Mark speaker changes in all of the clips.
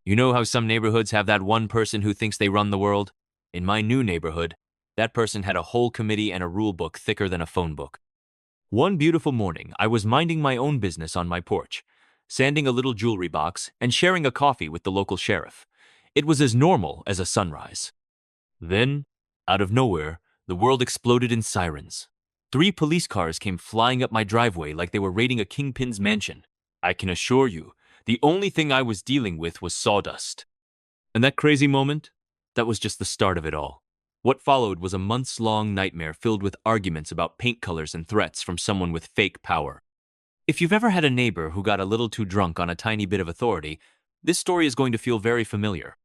Speaker 1: You know how some neighborhoods have that one person who thinks they run the world? In my new neighborhood, that person had a whole committee and a rule book thicker than a phone book. One beautiful morning, I was minding my own business on my porch, sanding a little jewelry box and sharing a coffee with the local sheriff. It was as normal as a sunrise. Then, out of nowhere, the world exploded in sirens. 3 police cars came flying up my driveway like they were raiding a kingpin's mansion. I can assure you, the only thing I was dealing with was sawdust. And that crazy moment? That was just the start of it all. What followed was a months-long nightmare filled with arguments about paint colors and threats from someone with fake power. If you've ever had a neighbor who got a little too drunk on a tiny bit of authority, this story is going to feel very familiar.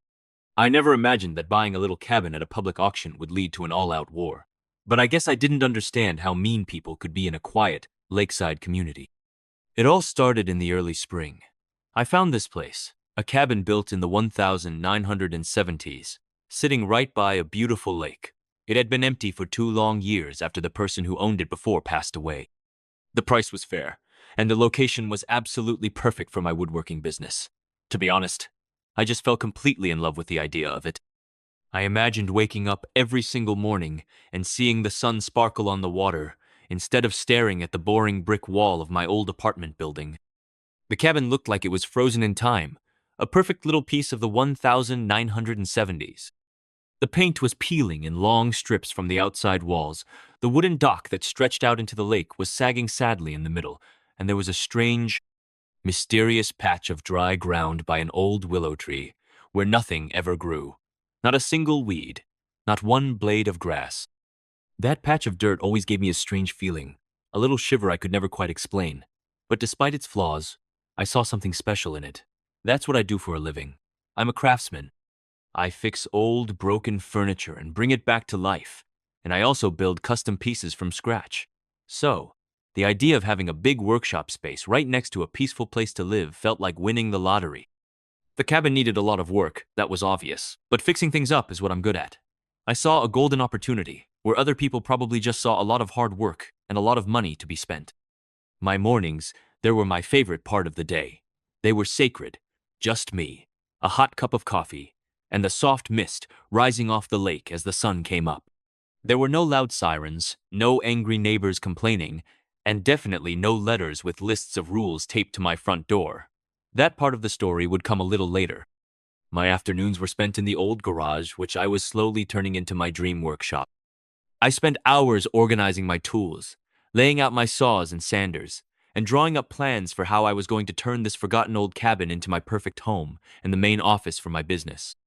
Speaker 1: I never imagined that buying a little cabin at a public auction would lead to an all-out war. But I guess I didn't understand how mean people could be in a quiet, lakeside community. It all started in the early spring. I found this place, a cabin built in the 1970s, sitting right by a beautiful lake. It had been empty for 2 long years after the person who owned it before passed away. The price was fair, and the location was absolutely perfect for my woodworking business. To be honest, I just fell completely in love with the idea of it. I imagined waking up every single morning and seeing the sun sparkle on the water instead of staring at the boring brick wall of my old apartment building. The cabin looked like it was frozen in time, a perfect little piece of the 1970s. The paint was peeling in long strips from the outside walls. The wooden dock that stretched out into the lake was sagging sadly in the middle, and there was a strange, mysterious patch of dry ground by an old willow tree where nothing ever grew. Not a single weed, not one blade of grass. That patch of dirt always gave me a strange feeling, a little shiver I could never quite explain. But despite its flaws, I saw something special in it. That's what I do for a living. I'm a craftsman. I fix old, broken furniture and bring it back to life, and I also build custom pieces from scratch. So, the idea of having a big workshop space right next to a peaceful place to live felt like winning the lottery. The cabin needed a lot of work, that was obvious, but fixing things up is what I'm good at. I saw a golden opportunity, where other people probably just saw a lot of hard work and a lot of money to be spent. My mornings, they were my favorite part of the day. They were sacred, just me, a hot cup of coffee, and the soft mist rising off the lake as the sun came up. There were no loud sirens, no angry neighbors complaining, and definitely no letters with lists of rules taped to my front door. That part of the story would come a little later. My afternoons were spent in the old garage, which I was slowly turning into my dream workshop. I spent hours organizing my tools, laying out my saws and sanders, and drawing up plans for how I was going to turn this forgotten old cabin into my perfect home and the main office for my business.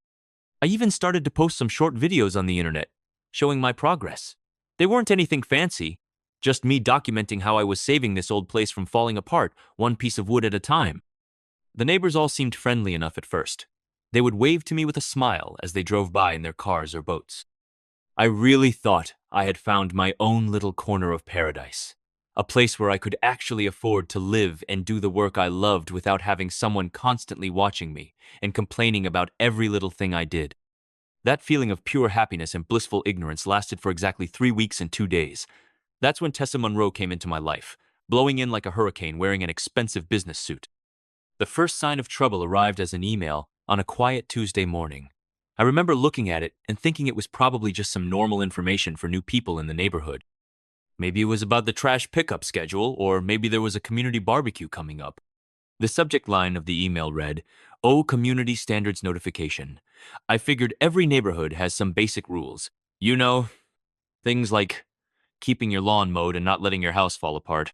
Speaker 1: I even started to post some short videos on the internet, showing my progress. They weren't anything fancy, just me documenting how I was saving this old place from falling apart, one piece of wood at a time. The neighbors all seemed friendly enough at first. They would wave to me with a smile as they drove by in their cars or boats. I really thought I had found my own little corner of paradise, a place where I could actually afford to live and do the work I loved without having someone constantly watching me and complaining about every little thing I did. That feeling of pure happiness and blissful ignorance lasted for exactly 3 weeks and 2 days. That's when Tessa Monroe came into my life, blowing in like a hurricane wearing an expensive business suit. The first sign of trouble arrived as an email on a quiet Tuesday morning. I remember looking at it and thinking it was probably just some normal information for new people in the neighborhood. Maybe it was about the trash pickup schedule, or maybe there was a community barbecue coming up. The subject line of the email read, "Oh, community standards notification." I figured every neighborhood has some basic rules. You know, things like keeping your lawn mowed and not letting your house fall apart.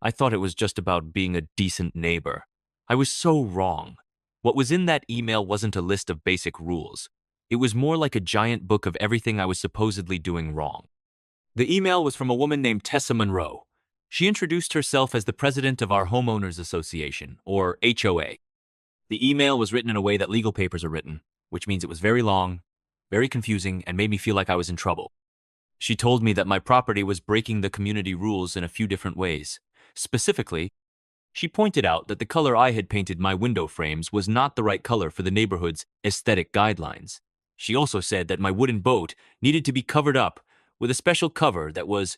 Speaker 1: I thought it was just about being a decent neighbor. I was so wrong. What was in that email wasn't a list of basic rules. It was more like a giant book of everything I was supposedly doing wrong. The email was from a woman named Tessa Monroe. She introduced herself as the president of our homeowners association, or HOA. The email was written in a way that legal papers are written, which means it was very long, very confusing, and made me feel like I was in trouble. She told me that my property was breaking the community rules in a few different ways. Specifically, she pointed out that the color I had painted my window frames was not the right color for the neighborhood's aesthetic guidelines. She also said that my wooden boat needed to be covered up with a special cover that was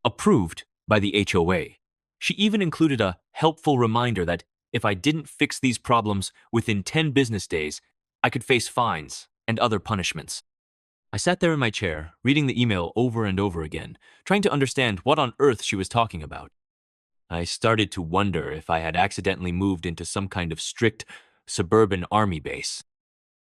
Speaker 1: approved by the HOA. She even included a helpful reminder that If I didn't fix these problems within 10 business days, I could face fines and other punishments. I sat there in my chair, reading the email over and over again, trying to understand what on earth she was talking about. I started to wonder if I had accidentally moved into some kind of strict suburban army base.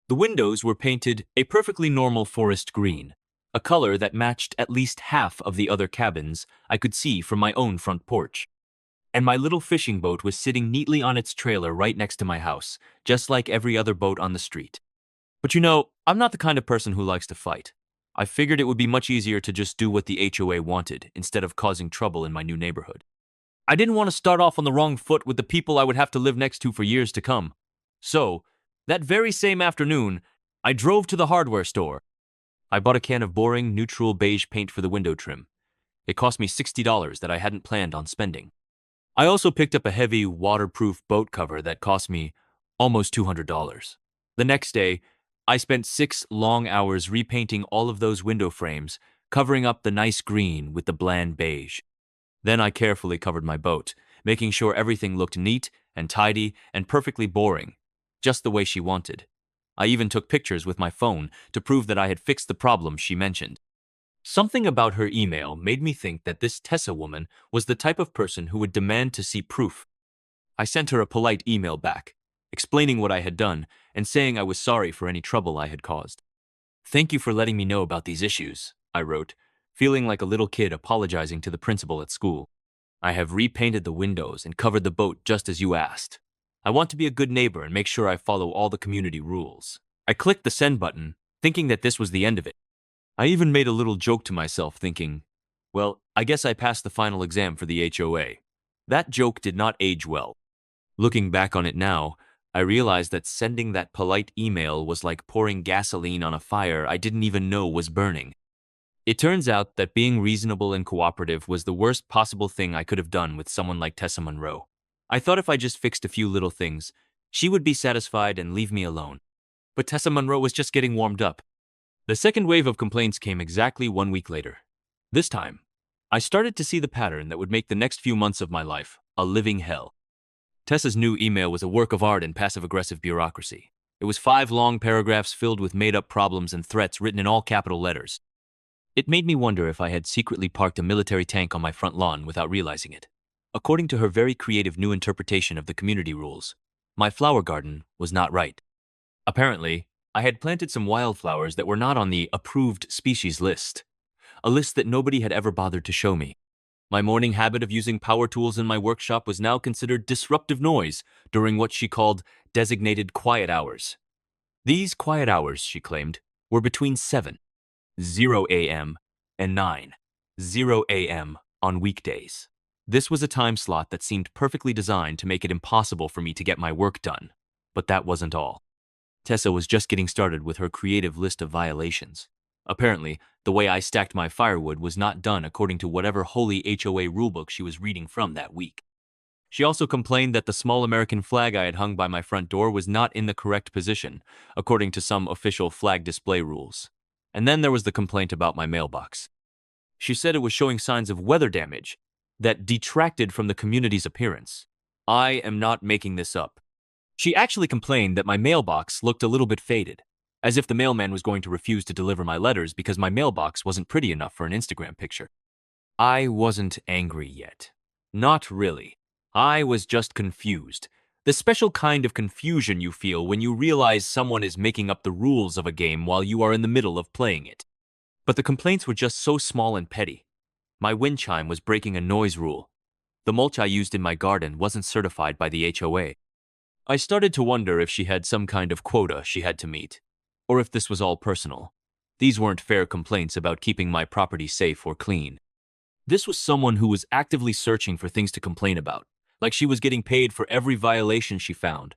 Speaker 1: The windows were painted a perfectly normal forest green, a color that matched at least half of the other cabins I could see from my own front porch. And my little fishing boat was sitting neatly on its trailer right next to my house, just like every other boat on the street. But I'm not the kind of person who likes to fight. I figured it would be much easier to just do what the HOA wanted instead of causing trouble in my new neighborhood. I didn't want to start off on the wrong foot with the people I would have to live next to for years to come. So, that very same afternoon, I drove to the hardware store. I bought a can of boring, neutral beige paint for the window trim. It cost me $60 that I hadn't planned on spending. I also picked up a heavy, waterproof boat cover that cost me almost $200. The next day, I spent 6 long hours repainting all of those window frames, covering up the nice green with the bland beige. Then I carefully covered my boat, making sure everything looked neat and tidy and perfectly boring, just the way she wanted. I even took pictures with my phone to prove that I had fixed the problem she mentioned. Something about her email made me think that this Tessa woman was the type of person who would demand to see proof. I sent her a polite email back, explaining what I had done and saying I was sorry for any trouble I had caused. "Thank you for letting me know about these issues," I wrote, feeling like a little kid apologizing to the principal at school. "I have repainted the windows and covered the boat just as you asked. I want to be a good neighbor and make sure I follow all the community rules." I clicked the send button, thinking that this was the end of it. I even made a little joke to myself, thinking, well, I guess I passed the final exam for the HOA. That joke did not age well. Looking back on it now, I realized that sending that polite email was like pouring gasoline on a fire I didn't even know was burning. It turns out that being reasonable and cooperative was the worst possible thing I could have done with someone like Tessa Monroe. I thought if I just fixed a few little things, she would be satisfied and leave me alone. But Tessa Monroe was just getting warmed up. The second wave of complaints came exactly 1 week later. This time, I started to see the pattern that would make the next few months of my life a living hell. Tessa's new email was a work of art in passive-aggressive bureaucracy. It was 5 long paragraphs filled with made-up problems and threats written in all capital letters. It made me wonder if I had secretly parked a military tank on my front lawn without realizing it. According to her very creative new interpretation of the community rules, my flower garden was not right. Apparently, I had planted some wildflowers that were not on the approved species list, a list that nobody had ever bothered to show me. My morning habit of using power tools in my workshop was now considered disruptive noise during what she called designated quiet hours. These quiet hours, she claimed, were between 7:00 a.m. and 9:00 a.m. on weekdays. This was a time slot that seemed perfectly designed to make it impossible for me to get my work done. But that wasn't all. Tessa was just getting started with her creative list of violations. Apparently, the way I stacked my firewood was not done according to whatever holy HOA rulebook she was reading from that week. She also complained that the small American flag I had hung by my front door was not in the correct position, according to some official flag display rules. And then there was the complaint about my mailbox. She said it was showing signs of weather damage that detracted from the community's appearance. I am not making this up. She actually complained that my mailbox looked a little bit faded, as if the mailman was going to refuse to deliver my letters because my mailbox wasn't pretty enough for an Instagram picture. I wasn't angry yet. Not really. I was just confused. The special kind of confusion you feel when you realize someone is making up the rules of a game while you are in the middle of playing it. But the complaints were just so small and petty. My wind chime was breaking a noise rule. The mulch I used in my garden wasn't certified by the HOA. I started to wonder if she had some kind of quota she had to meet, or if this was all personal. These weren't fair complaints about keeping my property safe or clean. This was someone who was actively searching for things to complain about, like she was getting paid for every violation she found,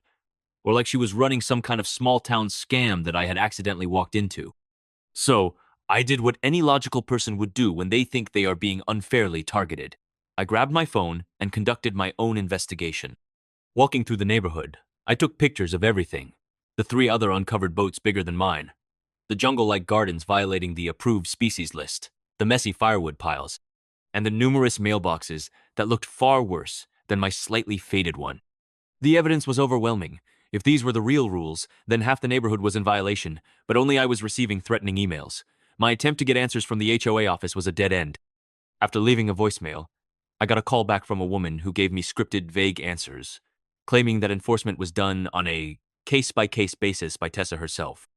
Speaker 1: or like she was running some kind of small-town scam that I had accidentally walked into. So, I did what any logical person would do when they think they are being unfairly targeted. I grabbed my phone and conducted my own investigation. Walking through the neighborhood, I took pictures of everything. The 3 other uncovered boats bigger than mine, the jungle-like gardens violating the approved species list, the messy firewood piles, and the numerous mailboxes that looked far worse than my slightly faded one. The evidence was overwhelming. If these were the real rules, then half the neighborhood was in violation, but only I was receiving threatening emails. My attempt to get answers from the HOA office was a dead end. After leaving a voicemail, I got a call back from a woman who gave me scripted, vague answers, claiming that enforcement was done on a case-by-case basis by Tessa herself.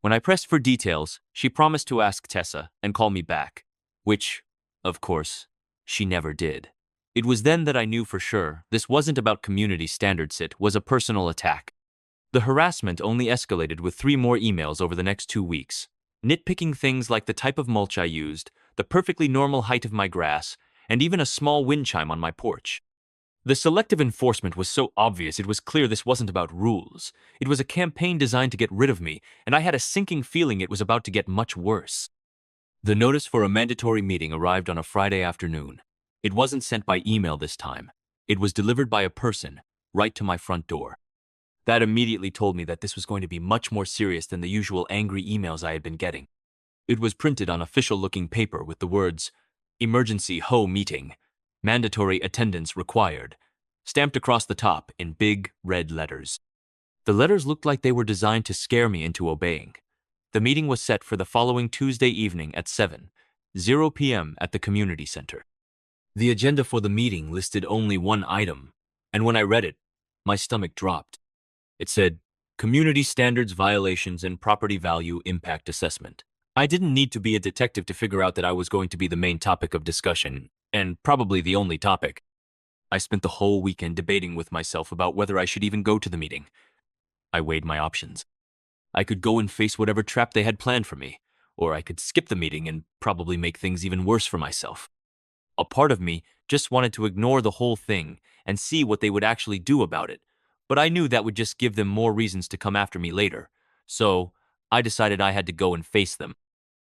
Speaker 1: When I pressed for details, she promised to ask Tessa and call me back, which, of course, she never did. It was then that I knew for sure this wasn't about community standards, it was a personal attack. The harassment only escalated with 3 more emails over the next 2 weeks, nitpicking things like the type of mulch I used, the perfectly normal height of my grass, and even a small wind chime on my porch. The selective enforcement was so obvious it was clear this wasn't about rules. It was a campaign designed to get rid of me, and I had a sinking feeling it was about to get much worse. The notice for a mandatory meeting arrived on a Friday afternoon. It wasn't sent by email this time. It was delivered by a person, right to my front door. That immediately told me that this was going to be much more serious than the usual angry emails I had been getting. It was printed on official-looking paper with the words, "Emergency HOA meeting. Mandatory attendance required," stamped across the top in big, red letters. The letters looked like they were designed to scare me into obeying. The meeting was set for the following Tuesday evening at 7:00 p.m. at the community center. The agenda for the meeting listed only one item, and when I read it, my stomach dropped. It said, "Community Standards Violations and Property Value Impact Assessment." I didn't need to be a detective to figure out that I was going to be the main topic of discussion, and probably the only topic. I spent the whole weekend debating with myself about whether I should even go to the meeting. I weighed my options. I could go and face whatever trap they had planned for me, or I could skip the meeting and probably make things even worse for myself. A part of me just wanted to ignore the whole thing and see what they would actually do about it, but I knew that would just give them more reasons to come after me later, so I decided I had to go and face them.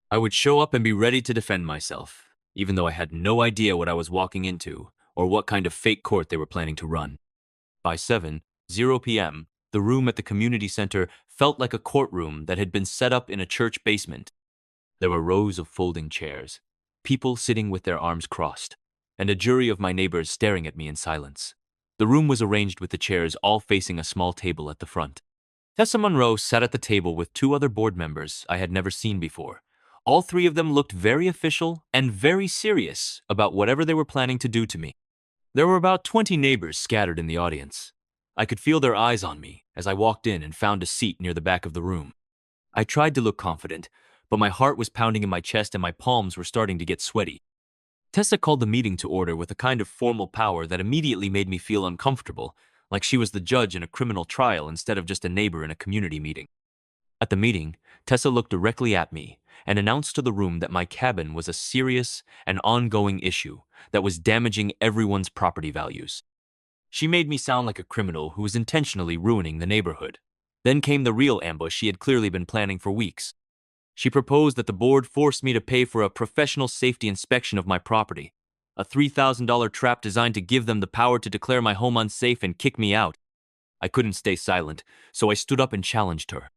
Speaker 1: I would show up and be ready to defend myself, even though I had no idea what I was walking into or what kind of fake court they were planning to run. By 7:00 p.m., the room at the community center felt like a courtroom that had been set up in a church basement. There were rows of folding chairs, people sitting with their arms crossed, and a jury of my neighbors staring at me in silence. The room was arranged with the chairs all facing a small table at the front. Tessa Monroe sat at the table with 2 other board members I had never seen before. All 3 of them looked very official and very serious about whatever they were planning to do to me. There were about 20 neighbors scattered in the audience. I could feel their eyes on me as I walked in and found a seat near the back of the room. I tried to look confident, but my heart was pounding in my chest and my palms were starting to get sweaty. Tessa called the meeting to order with a kind of formal power that immediately made me feel uncomfortable, like she was the judge in a criminal trial instead of just a neighbor in a community meeting. At the meeting, Tessa looked directly at me and announced to the room that my cabin was a serious and ongoing issue that was damaging everyone's property values. She made me sound like a criminal who was intentionally ruining the neighborhood. Then came the real ambush she had clearly been planning for weeks. She proposed that the board force me to pay for a professional safety inspection of my property, a $3,000 trap designed to give them the power to declare my home unsafe and kick me out. I couldn't stay silent, so I stood up and challenged her.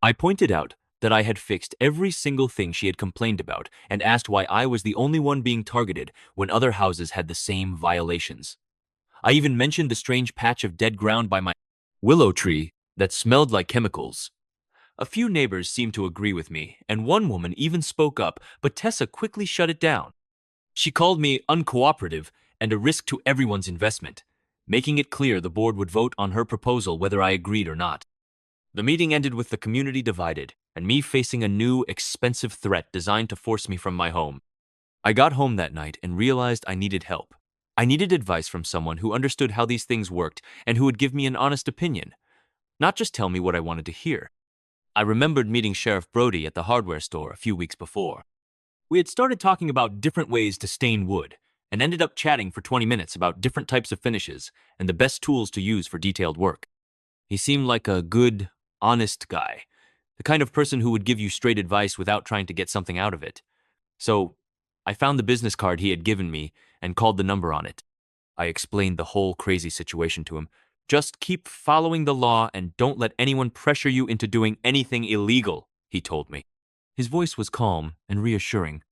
Speaker 1: I pointed out that I had fixed every single thing she had complained about and asked why I was the only one being targeted when other houses had the same violations. I even mentioned the strange patch of dead ground by my willow tree that smelled like chemicals. A few neighbors seemed to agree with me, and one woman even spoke up, but Tessa quickly shut it down. She called me uncooperative and a risk to everyone's investment, making it clear the board would vote on her proposal whether I agreed or not. The meeting ended with the community divided and me facing a new, expensive threat designed to force me from my home. I got home that night and realized I needed help. I needed advice from someone who understood how these things worked and who would give me an honest opinion, not just tell me what I wanted to hear. I remembered meeting Sheriff Brody at the hardware store a few weeks before. We had started talking about different ways to stain wood and ended up chatting for 20 minutes about different types of finishes and the best tools to use for detailed work. He seemed like a good, honest guy, the kind of person who would give you straight advice without trying to get something out of it. So I found the business card he had given me and called the number on it. I explained the whole crazy situation to him. "Just keep following the law and don't let anyone pressure you into doing anything illegal," he told me. His voice was calm and reassuring,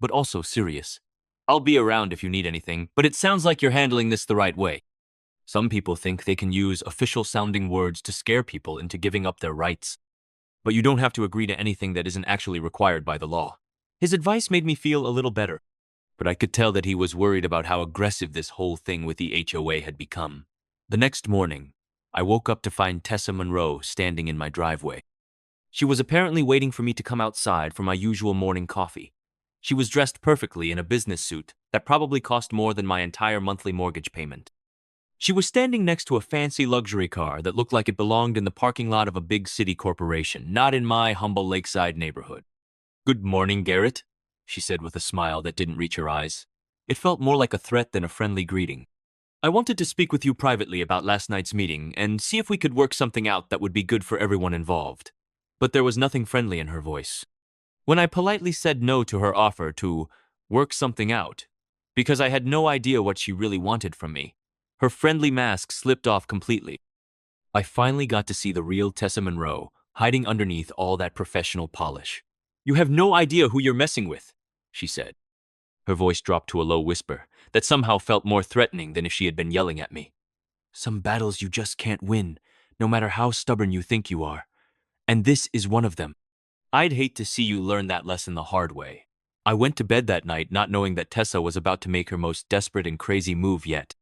Speaker 1: but also serious. "I'll be around if you need anything, but it sounds like you're handling this the right way." Some people think they can use official-sounding words to scare people into giving up their rights. But you don't have to agree to anything that isn't actually required by the law. His advice made me feel a little better, but I could tell that he was worried about how aggressive this whole thing with the HOA had become. The next morning, I woke up to find Tessa Monroe standing in my driveway. She was apparently waiting for me to come outside for my usual morning coffee. She was dressed perfectly in a business suit that probably cost more than my entire monthly mortgage payment. She was standing next to a fancy luxury car that looked like it belonged in the parking lot of a big city corporation, not in my humble lakeside neighborhood. "Good morning, Garrett," she said with a smile that didn't reach her eyes. It felt more like a threat than a friendly greeting. "I wanted to speak with you privately about last night's meeting and see if we could work something out that would be good for everyone involved." But there was nothing friendly in her voice. When I politely said no to her offer to work something out, because I had no idea what she really wanted from me, her friendly mask slipped off completely. I finally got to see the real Tessa Monroe, hiding underneath all that professional polish. "You have no idea who you're messing with," she said. Her voice dropped to a low whisper that somehow felt more threatening than if she had been yelling at me. "Some battles you just can't win, no matter how stubborn you think you are. And this is one of them. I'd hate to see you learn that lesson the hard way." I went to bed that night not knowing that Tessa was about to make her most desperate and crazy move yet.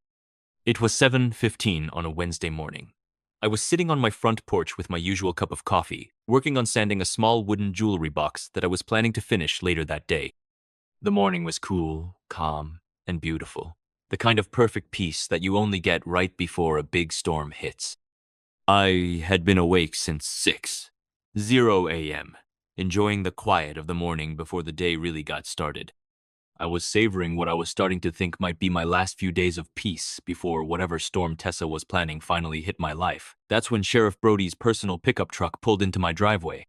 Speaker 1: It was 7:15 on a Wednesday morning. I was sitting on my front porch with my usual cup of coffee, working on sanding a small wooden jewelry box that I was planning to finish later that day. The morning was cool, calm, and beautiful. The kind of perfect peace that you only get right before a big storm hits. I had been awake since 6:00 a.m., enjoying the quiet of the morning before the day really got started. I was savoring what I was starting to think might be my last few days of peace before whatever storm Tessa was planning finally hit my life. That's when Sheriff Brody's personal pickup truck pulled into my driveway.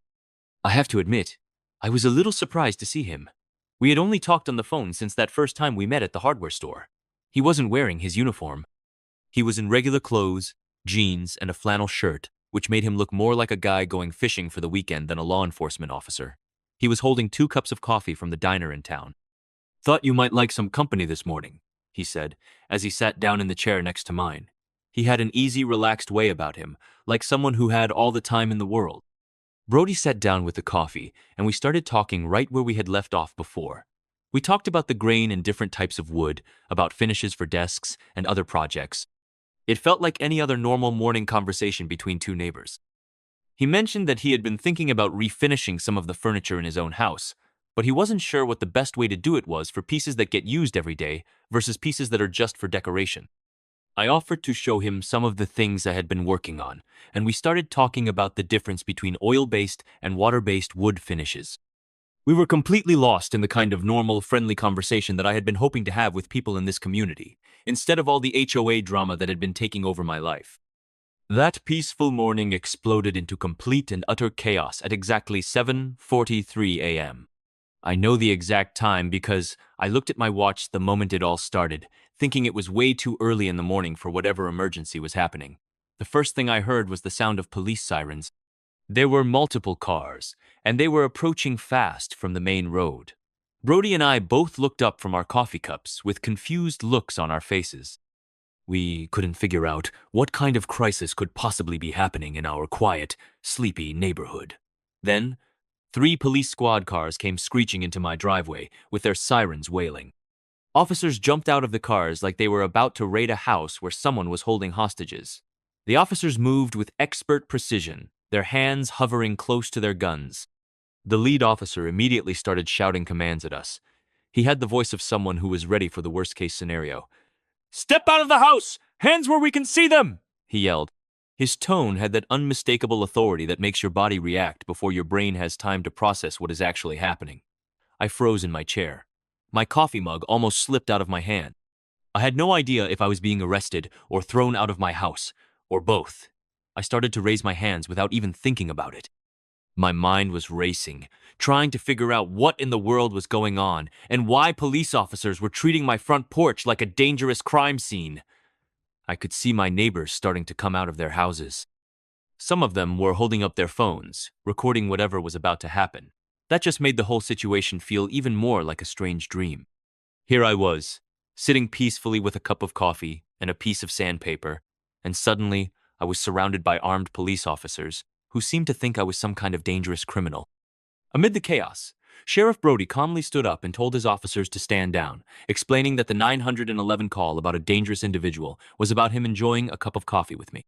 Speaker 1: I have to admit, I was a little surprised to see him. We had only talked on the phone since that first time we met at the hardware store. He wasn't wearing his uniform. He was in regular clothes, jeans, and a flannel shirt, which made him look more like a guy going fishing for the weekend than a law enforcement officer. He was holding 2 cups of coffee from the diner in town. "Thought you might like some company this morning," he said, as he sat down in the chair next to mine. He had an easy, relaxed way about him, like someone who had all the time in the world. Brody sat down with the coffee, and we started talking right where we had left off before. We talked about the grain and different types of wood, about finishes for desks and other projects. It felt like any other normal morning conversation between 2 neighbors. He mentioned that he had been thinking about refinishing some of the furniture in his own house, but he wasn't sure what the best way to do it was for pieces that get used every day versus pieces that are just for decoration. I offered to show him some of the things I had been working on, and we started talking about the difference between oil-based and water-based wood finishes. We were completely lost in the kind of normal, friendly conversation that I had been hoping to have with people in this community, instead of all the HOA drama that had been taking over my life. That peaceful morning exploded into complete and utter chaos at exactly 7:43 a.m. I know the exact time because I looked at my watch the moment it all started, thinking it was way too early in the morning for whatever emergency was happening. The first thing I heard was the sound of police sirens. There were multiple cars, and they were approaching fast from the main road. Brody and I both looked up from our coffee cups with confused looks on our faces. We couldn't figure out what kind of crisis could possibly be happening in our quiet, sleepy neighborhood. Then, 3 police squad cars came screeching into my driveway with their sirens wailing. Officers jumped out of the cars like they were about to raid a house where someone was holding hostages. The officers moved with expert precision, their hands hovering close to their guns. The lead officer immediately started shouting commands at us. He had the voice of someone who was ready for the worst-case scenario. "Step out of the house! Hands where we can see them!" he yelled. His tone had that unmistakable authority that makes your body react before your brain has time to process what is actually happening. I froze in my chair. My coffee mug almost slipped out of my hand. I had no idea if I was being arrested or thrown out of my house, or both. I started to raise my hands without even thinking about it. My mind was racing, trying to figure out what in the world was going on and why police officers were treating my front porch like a dangerous crime scene. I could see my neighbors starting to come out of their houses. Some of them were holding up their phones, recording whatever was about to happen. That just made the whole situation feel even more like a strange dream. Here I was, sitting peacefully with a cup of coffee and a piece of sandpaper, and suddenly I was surrounded by armed police officers who seemed to think I was some kind of dangerous criminal. Amid the chaos, Sheriff Brody calmly stood up and told his officers to stand down, explaining that the 911 call about a dangerous individual was about him enjoying a cup of coffee with me.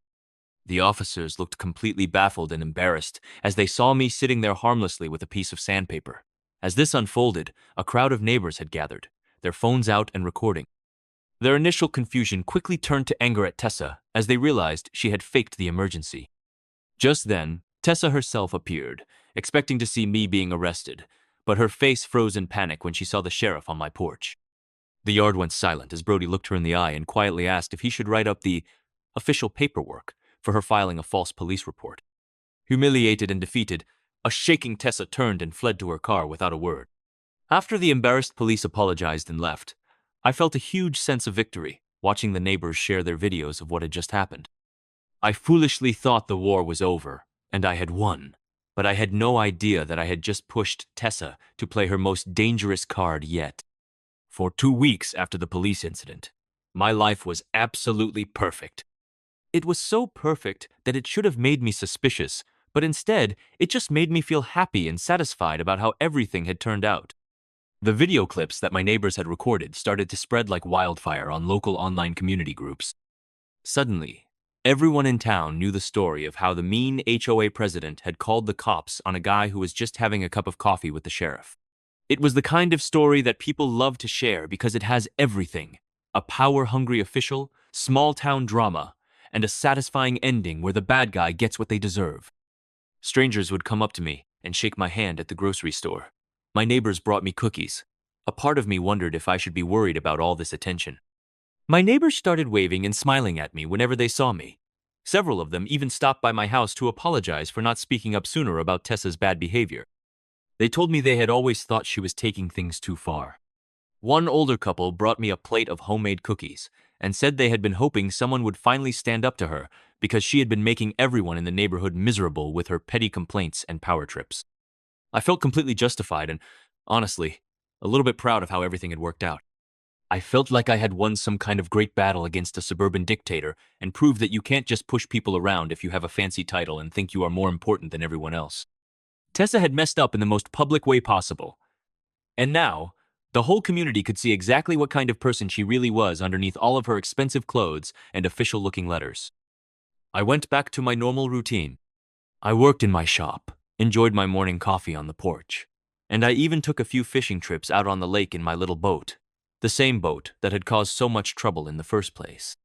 Speaker 1: The officers looked completely baffled and embarrassed as they saw me sitting there harmlessly with a piece of sandpaper. As this unfolded, a crowd of neighbors had gathered, their phones out and recording. Their initial confusion quickly turned to anger at Tessa as they realized she had faked the emergency. Just then, Tessa herself appeared, expecting to see me being arrested, but her face froze in panic when she saw the sheriff on my porch. The yard went silent as Brody looked her in the eye and quietly asked if he should write up the official paperwork for her filing a false police report. Humiliated and defeated, a shaking Tessa turned and fled to her car without a word. After the embarrassed police apologized and left, I felt a huge sense of victory watching the neighbors share their videos of what had just happened. I foolishly thought the war was over and I had won, but I had no idea that I had just pushed Tessa to play her most dangerous card yet. For 2 weeks after the police incident, my life was absolutely perfect. It was so perfect that it should have made me suspicious, but instead, it just made me feel happy and satisfied about how everything had turned out. The video clips that my neighbors had recorded started to spread like wildfire on local online community groups. Suddenly, everyone in town knew the story of how the mean HOA president had called the cops on a guy who was just having a cup of coffee with the sheriff. It was the kind of story that people love to share because it has everything: a power-hungry official, small-town drama, and a satisfying ending where the bad guy gets what they deserve. Strangers would come up to me and shake my hand at the grocery store. My neighbors brought me cookies. A part of me wondered if I should be worried about all this attention. My neighbors started waving and smiling at me whenever they saw me. Several of them even stopped by my house to apologize for not speaking up sooner about Tessa's bad behavior. They told me they had always thought she was taking things too far. One older couple brought me a plate of homemade cookies and said they had been hoping someone would finally stand up to her because she had been making everyone in the neighborhood miserable with her petty complaints and power trips. I felt completely justified and, honestly, a little bit proud of how everything had worked out. I felt like I had won some kind of great battle against a suburban dictator and proved that you can't just push people around if you have a fancy title and think you are more important than everyone else. Tessa had messed up in the most public way possible. And now, the whole community could see exactly what kind of person she really was underneath all of her expensive clothes and official-looking letters. I went back to my normal routine. I worked in my shop, enjoyed my morning coffee on the porch, and I even took a few fishing trips out on the lake in my little boat, the same boat that had caused so much trouble in the first place.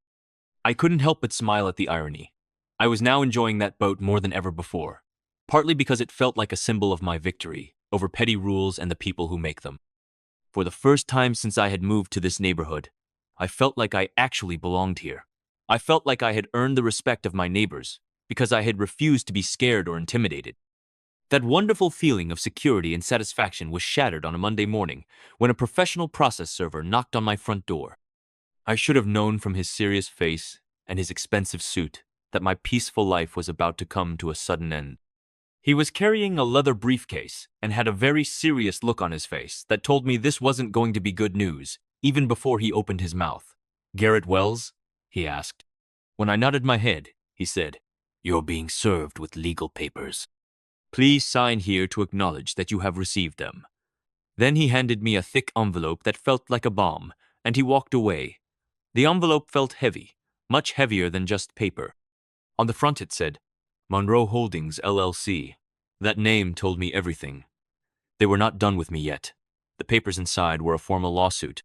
Speaker 1: I couldn't help but smile at the irony. I was now enjoying that boat more than ever before, partly because it felt like a symbol of my victory over petty rules and the people who make them. For the first time since I had moved to this neighborhood, I felt like I actually belonged here. I felt like I had earned the respect of my neighbors because I had refused to be scared or intimidated. That wonderful feeling of security and satisfaction was shattered on a Monday morning when a professional process server knocked on my front door. I should have known from his serious face and his expensive suit that my peaceful life was about to come to a sudden end. He was carrying a leather briefcase and had a very serious look on his face that told me this wasn't going to be good news, even before he opened his mouth. "Garrett Wells?" he asked. When I nodded my head, he said, "You're being served with legal papers. Please sign here to acknowledge that you have received them." Then he handed me a thick envelope that felt like a bomb, and he walked away. The envelope felt heavy, much heavier than just paper. On the front it said, Monroe Holdings, LLC. That name told me everything. They were not done with me yet. The papers inside were a formal lawsuit.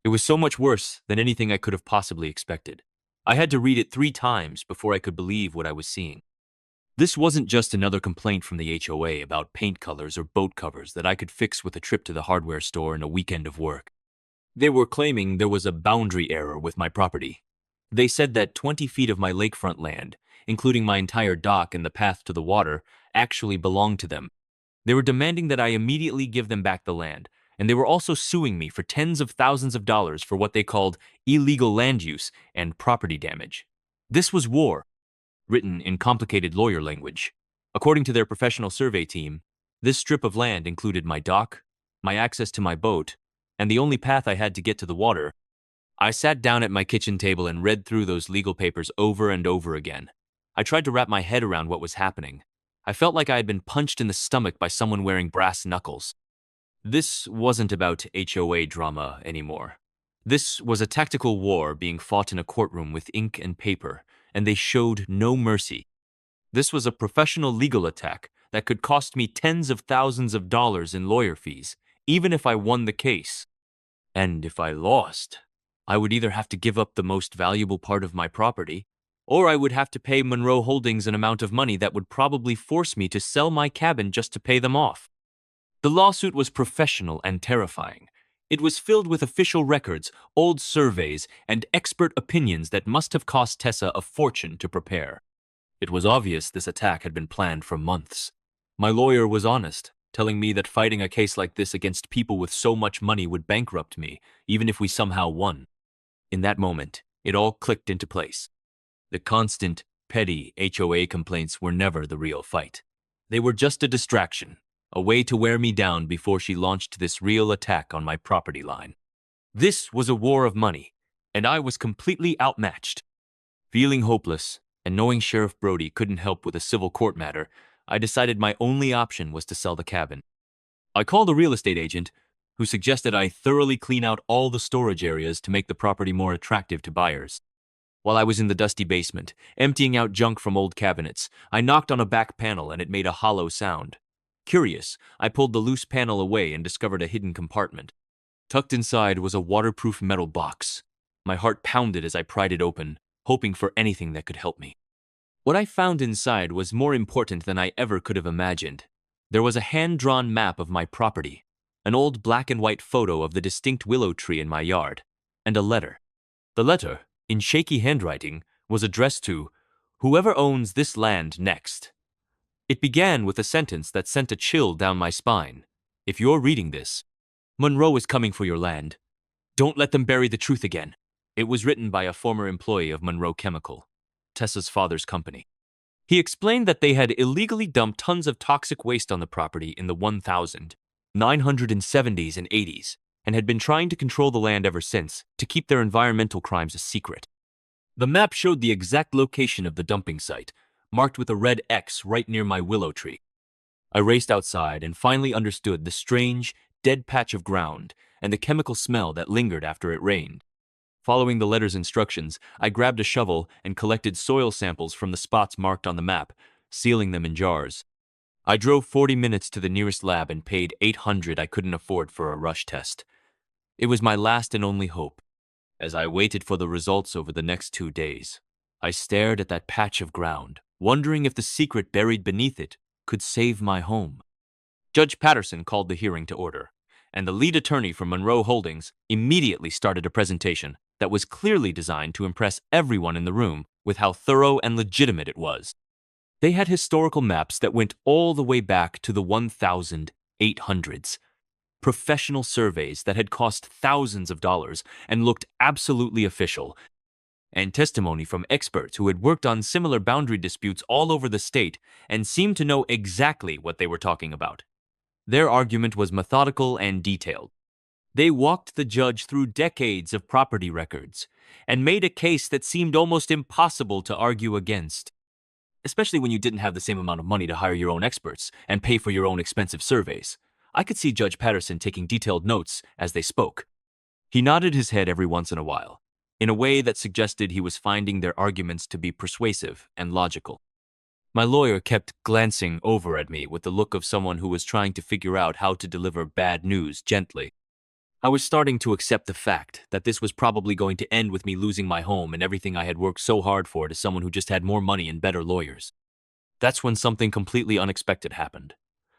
Speaker 1: It was so much worse than anything I could have possibly expected. I had to read it 3 times before I could believe what I was seeing. This wasn't just another complaint from the HOA about paint colors or boat covers that I could fix with a trip to the hardware store and a weekend of work. They were claiming there was a boundary error with my property. They said that 20 feet of my lakefront land, including my entire dock and the path to the water, actually belonged to them. They were demanding that I immediately give them back the land, and they were also suing me for tens of thousands of dollars for what they called illegal land use and property damage. This was war, written in complicated lawyer language. According to their professional survey team, this strip of land included my dock, my access to my boat, and the only path I had to get to the water. I sat down at my kitchen table and read through those legal papers over and over again. I tried to wrap my head around what was happening. I felt like I had been punched in the stomach by someone wearing brass knuckles. This wasn't about HOA drama anymore. This was a tactical war being fought in a courtroom with ink and paper, and they showed no mercy. This was a professional legal attack that could cost me tens of thousands of dollars in lawyer fees, even if I won the case. And if I lost, I would either have to give up the most valuable part of my property, or I would have to pay Monroe Holdings an amount of money that would probably force me to sell my cabin just to pay them off. The lawsuit was professional and terrifying. It was filled with official records, old surveys, and expert opinions that must have cost Tessa a fortune to prepare. It was obvious this attack had been planned for months. My lawyer was honest, telling me that fighting a case like this against people with so much money would bankrupt me, even if we somehow won. In that moment, it all clicked into place. The constant, petty HOA complaints were never the real fight. They were just a distraction, a way to wear me down before she launched this real attack on my property line. This was a war of money, and I was completely outmatched. Feeling hopeless, and knowing Sheriff Brody couldn't help with a civil court matter, I decided my only option was to sell the cabin. I called a real estate agent, who suggested I thoroughly clean out all the storage areas to make the property more attractive to buyers. While I was in the dusty basement, emptying out junk from old cabinets, I knocked on a back panel and it made a hollow sound. Curious, I pulled the loose panel away and discovered a hidden compartment. Tucked inside was a waterproof metal box. My heart pounded as I pried it open, hoping for anything that could help me. What I found inside was more important than I ever could have imagined. There was a hand-drawn map of my property, an old black and white photo of the distinct willow tree in my yard, and a letter. The letter, in shaky handwriting, was addressed to whoever owns this land next. It began with a sentence that sent a chill down my spine. If you're reading this, Monroe is coming for your land. Don't let them bury the truth again. It was written by a former employee of Monroe Chemical, Tessa's father's company. He explained that they had illegally dumped tons of toxic waste on the property in the 1970s and 80s, and had been trying to control the land ever since to keep their environmental crimes a secret. The map showed the exact location of the dumping site, marked with a red X right near my willow tree. I raced outside and finally understood the strange, dead patch of ground and the chemical smell that lingered after it rained. Following the letter's instructions, I grabbed a shovel and collected soil samples from the spots marked on the map, sealing them in jars. I drove 40 minutes to the nearest lab and paid $800 I couldn't afford for a rush test. It was my last and only hope. As I waited for the results over the next 2 days, I stared at that patch of ground, wondering if the secret buried beneath it could save my home. Judge Patterson called the hearing to order, and the lead attorney from Monroe Holdings immediately started a presentation that was clearly designed to impress everyone in the room with how thorough and legitimate it was. They had historical maps that went all the way back to the 1800s, professional surveys that had cost thousands of dollars and looked absolutely official, and testimony from experts who had worked on similar boundary disputes all over the state and seemed to know exactly what they were talking about. Their argument was methodical and detailed. They walked the judge through decades of property records and made a case that seemed almost impossible to argue against. Especially when you didn't have the same amount of money to hire your own experts and pay for your own expensive surveys. I could see Judge Patterson taking detailed notes as they spoke. He nodded his head every once in a while, in a way that suggested he was finding their arguments to be persuasive and logical. My lawyer kept glancing over at me with the look of someone who was trying to figure out how to deliver bad news gently. I was starting to accept the fact that this was probably going to end with me losing my home and everything I had worked so hard for to someone who just had more money and better lawyers. That's when something completely unexpected happened.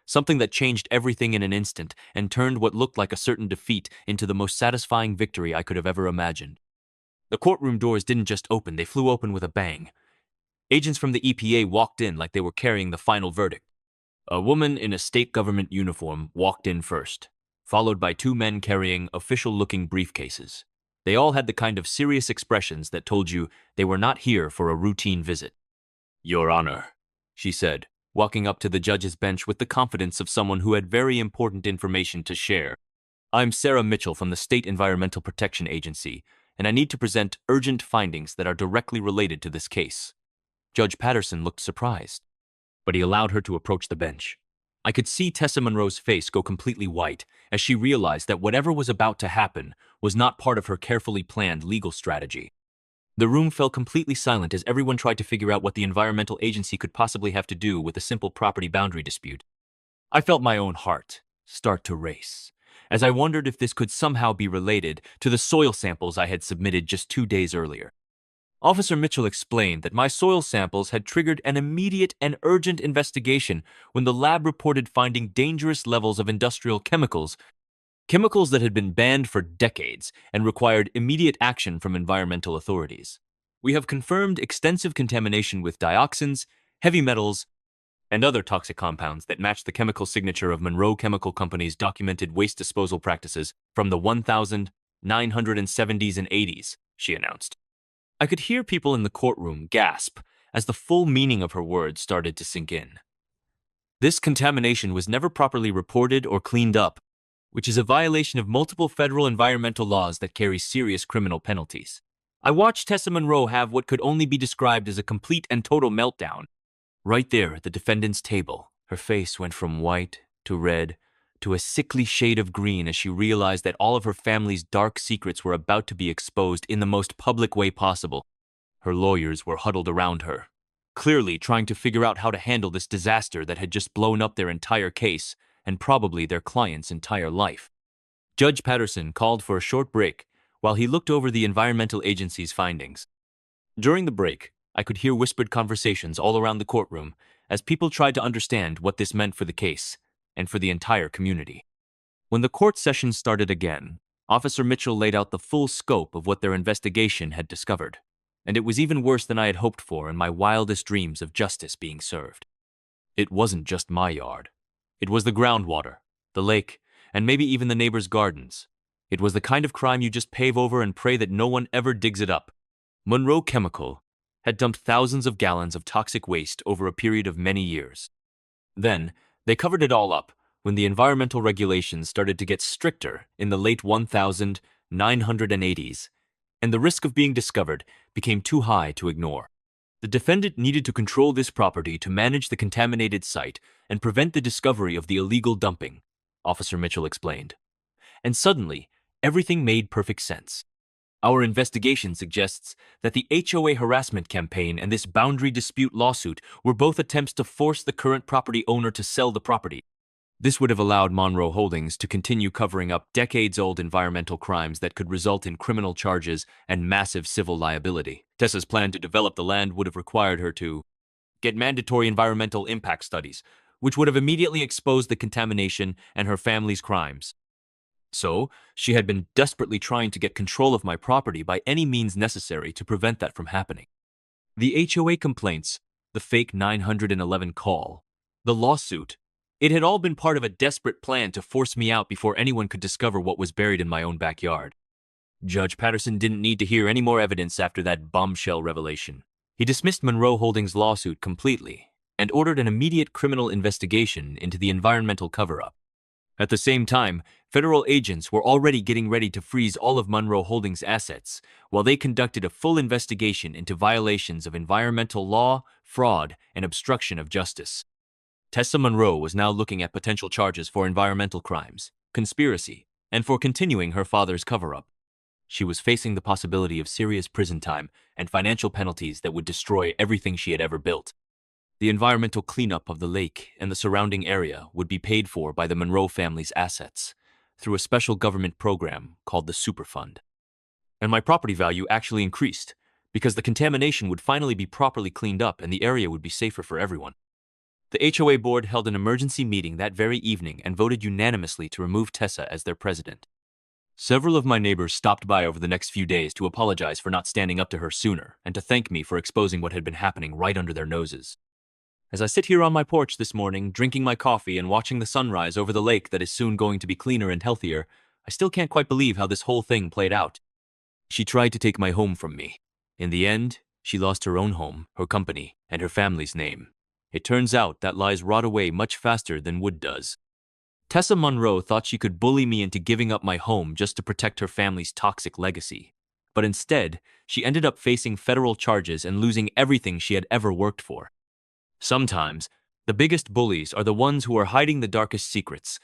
Speaker 1: Something that changed everything in an instant and turned what looked like a certain defeat into the most satisfying victory I could have ever imagined. The courtroom doors didn't just open, they flew open with a bang. Agents from the EPA walked in like they were carrying the final verdict. A woman in a state government uniform walked in first, followed by 2 men carrying official-looking briefcases. They all had the kind of serious expressions that told you they were not here for a routine visit. "Your Honor," she said, walking up to the judge's bench with the confidence of someone who had very important information to share. "I'm Sarah Mitchell from the State Environmental Protection Agency, and I need to present urgent findings that are directly related to this case." Judge Patterson looked surprised, but he allowed her to approach the bench. I could see Tessa Monroe's face go completely white as she realized that whatever was about to happen was not part of her carefully planned legal strategy. The room fell completely silent as everyone tried to figure out what the environmental agency could possibly have to do with a simple property boundary dispute. I felt my own heart start to race, as I wondered if this could somehow be related to the soil samples I had submitted just 2 days earlier. Officer Mitchell explained that my soil samples had triggered an immediate and urgent investigation when the lab reported finding dangerous levels of industrial chemicals that had been banned for decades and required immediate action from environmental authorities. We have confirmed extensive contamination with dioxins, heavy metals, and other toxic compounds that match the chemical signature of Monroe Chemical Company's documented waste disposal practices from the 1970s and 80s, she announced. I could hear people in the courtroom gasp as the full meaning of her words started to sink in. This contamination was never properly reported or cleaned up, which is a violation of multiple federal environmental laws that carry serious criminal penalties. I watched Tessa Monroe have what could only be described as a complete and total meltdown. Right there at the defendant's table, her face went from white to red to a sickly shade of green as she realized that all of her family's dark secrets were about to be exposed in the most public way possible. Her lawyers were huddled around her, clearly trying to figure out how to handle this disaster that had just blown up their entire case and probably their client's entire life. Judge Patterson called for a short break while he looked over the environmental agency's findings. During the break, I could hear whispered conversations all around the courtroom as people tried to understand what this meant for the case and for the entire community. When the court session started again, Officer Mitchell laid out the full scope of what their investigation had discovered, and it was even worse than I had hoped for in my wildest dreams of justice being served. It wasn't just my yard. It was the groundwater, the lake, and maybe even the neighbors' gardens. It was the kind of crime you just pave over and pray that no one ever digs it up. Monroe Chemical had dumped thousands of gallons of toxic waste over a period of many years. Then, they covered it all up when the environmental regulations started to get stricter in the late 1980s, and the risk of being discovered became too high to ignore. The defendant needed to control this property to manage the contaminated site and prevent the discovery of the illegal dumping, Officer Mitchell explained. And suddenly, everything made perfect sense. Our investigation suggests that the HOA harassment campaign and this boundary dispute lawsuit were both attempts to force the current property owner to sell the property. This would have allowed Monroe Holdings to continue covering up decades-old environmental crimes that could result in criminal charges and massive civil liability. Tessa's plan to develop the land would have required her to get mandatory environmental impact studies, which would have immediately exposed the contamination and her family's crimes. So, she had been desperately trying to get control of my property by any means necessary to prevent that from happening. The HOA complaints, the fake 911 call, the lawsuit, it had all been part of a desperate plan to force me out before anyone could discover what was buried in my own backyard. Judge Patterson didn't need to hear any more evidence after that bombshell revelation. He dismissed Monroe Holdings' lawsuit completely and ordered an immediate criminal investigation into the environmental cover-up. At the same time, federal agents were already getting ready to freeze all of Monroe Holdings' assets while they conducted a full investigation into violations of environmental law, fraud, and obstruction of justice. Tessa Monroe was now looking at potential charges for environmental crimes, conspiracy, and for continuing her father's cover-up. She was facing the possibility of serious prison time and financial penalties that would destroy everything she had ever built. The environmental cleanup of the lake and the surrounding area would be paid for by the Monroe family's assets through a special government program called the Superfund. And my property value actually increased because the contamination would finally be properly cleaned up and the area would be safer for everyone. The HOA board held an emergency meeting that very evening and voted unanimously to remove Tessa as their president. Several of my neighbors stopped by over the next few days to apologize for not standing up to her sooner and to thank me for exposing what had been happening right under their noses. As I sit here on my porch this morning, drinking my coffee and watching the sunrise over the lake that is soon going to be cleaner and healthier, I still can't quite believe how this whole thing played out. She tried to take my home from me. In the end, she lost her own home, her company, and her family's name. It turns out that lies rot away much faster than wood does. Tessa Monroe thought she could bully me into giving up my home just to protect her family's toxic legacy. but instead, she ended up facing federal charges and losing everything she had ever worked for. Sometimes, the biggest bullies are the ones who are hiding the darkest secrets,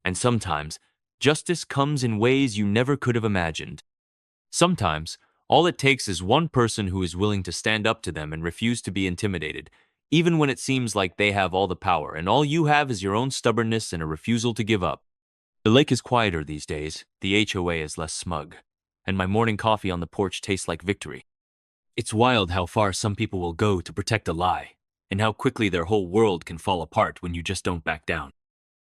Speaker 1: and sometimes, justice comes in ways you never could have imagined. Sometimes, all it takes is one person who is willing to stand up to them and refuse to be intimidated, even when it seems like they have all the power and all you have is your own stubbornness and a refusal to give up. The lake is quieter these days, the HOA is less smug, and my morning coffee on the porch tastes like victory. It's wild how far some people will go to protect a lie, and how quickly their whole world can fall apart when you just don't back down.